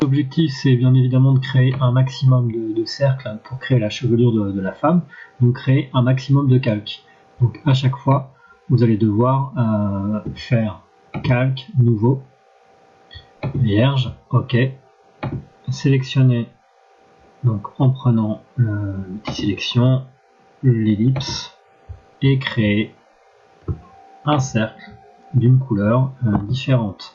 L'objectif, c'est bien évidemment de créer un maximum de cercles pour créer la chevelure de la femme, donc créer un maximum de calques. Donc à chaque fois, vous allez devoir faire calque, nouveau, vierge, ok, sélectionner, donc en prenant l'outil sélection, l'ellipse, et créer un cercle d'une couleur différente.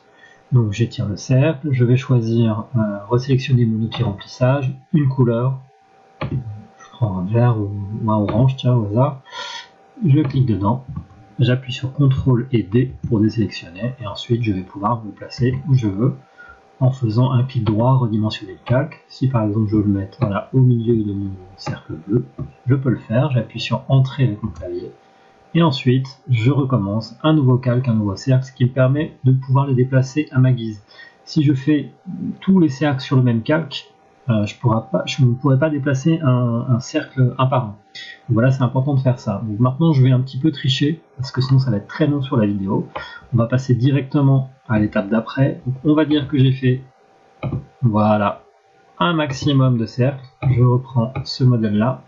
Donc j'étire le cercle, je vais choisir, resélectionner mon outil remplissage, une couleur, je prends un vert ou un orange, tiens au hasard, je clique dedans, j'appuie sur CTRL et D pour désélectionner, et ensuite je vais pouvoir me placer où je veux, en faisant un clic droit, redimensionner le calque. Si par exemple je veux le mettre voilà, au milieu de mon cercle bleu, je peux le faire, j'appuie sur Entrée avec mon clavier, et ensuite je recommence un nouveau calque, un nouveau cercle, ce qui me permet de pouvoir les déplacer à ma guise. Si je fais tous les cercles sur le même calque, je ne pourrai pas déplacer un cercle un par un. Donc voilà, c'est important de faire ça. Donc maintenant je vais un petit peu tricher, parce que sinon ça va être très long sur la vidéo. On va passer directement à l'étape d'après. Donc on va dire que j'ai fait, voilà, un maximum de cercles. Je reprends ce modèle là,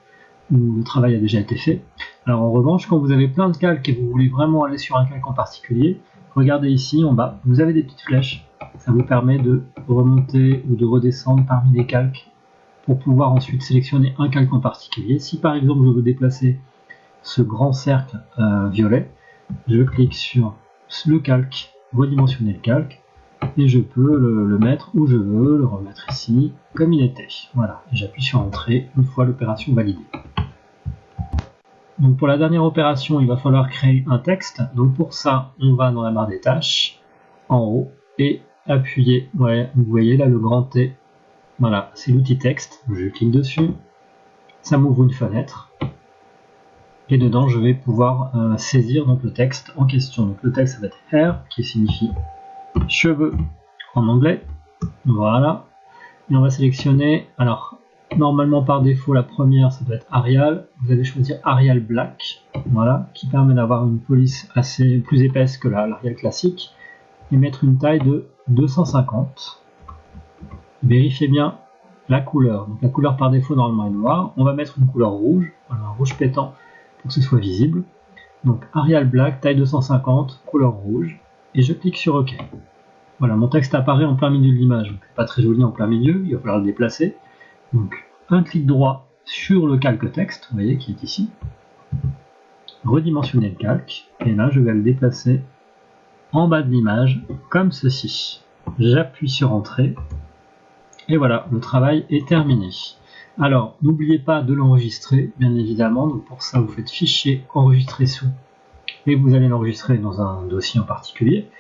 où le travail a déjà été fait. Alors en revanche, quand vous avez plein de calques et vous voulez vraiment aller sur un calque en particulier, regardez ici en bas, vous avez des petites flèches. Ça vous permet de remonter ou de redescendre parmi les calques pour pouvoir ensuite sélectionner un calque en particulier. Si par exemple je veux déplacer ce grand cercle violet, je clique sur le calque, redimensionner le calque, et je peux le mettre où je veux, le remettre ici, comme il était. Voilà, et j'appuie sur Entrée une fois l'opération validée. Donc pour la dernière opération, il va falloir créer un texte. Donc pour ça, on va dans la barre des tâches, en haut, et appuyer, ouais, vous voyez là le grand T, voilà, c'est l'outil texte, je clique dessus, ça m'ouvre une fenêtre, et dedans je vais pouvoir saisir donc le texte en question. Donc le texte ça va être hair, qui signifie cheveux en anglais, voilà, et on va sélectionner, alors normalement par défaut la première ça doit être Arial, vous allez choisir Arial Black, voilà, qui permet d'avoir une police assez plus épaisse que l'Arial classique, et mettre une taille de 250. Vérifiez bien la couleur, donc la couleur par défaut normalement est noire, on va mettre une couleur rouge, voilà, un rouge pétant pour que ce soit visible. Donc Arial Black, taille 250, couleur rouge, et je clique sur OK. Voilà, mon texte apparaît en plein milieu de l'image, donc c'est pas très joli en plein milieu, il va falloir le déplacer. Donc un clic droit sur le calque texte, vous voyez qui est ici, redimensionner le calque, et là je vais le déplacer en bas de l'image, comme ceci. J'appuie sur Entrée, et voilà, le travail est terminé. Alors, n'oubliez pas de l'enregistrer, bien évidemment. Donc pour ça, vous faites Fichier, Enregistrer sous, et vous allez l'enregistrer dans un dossier en particulier.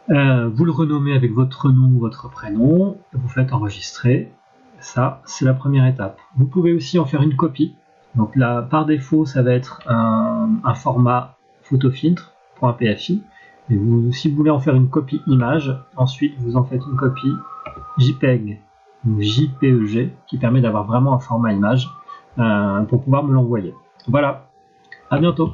Vous le renommez avec votre nom, votre prénom, vous faites Enregistrer. Ça, c'est la première étape. Vous pouvez aussi en faire une copie. Donc là, par défaut, ça va être un format photofiltre, .pfi. Et si vous voulez en faire une copie image, ensuite vous en faites une copie JPEG ou JPEG qui permet d'avoir vraiment un format image pour pouvoir me l'envoyer. Voilà, à bientôt.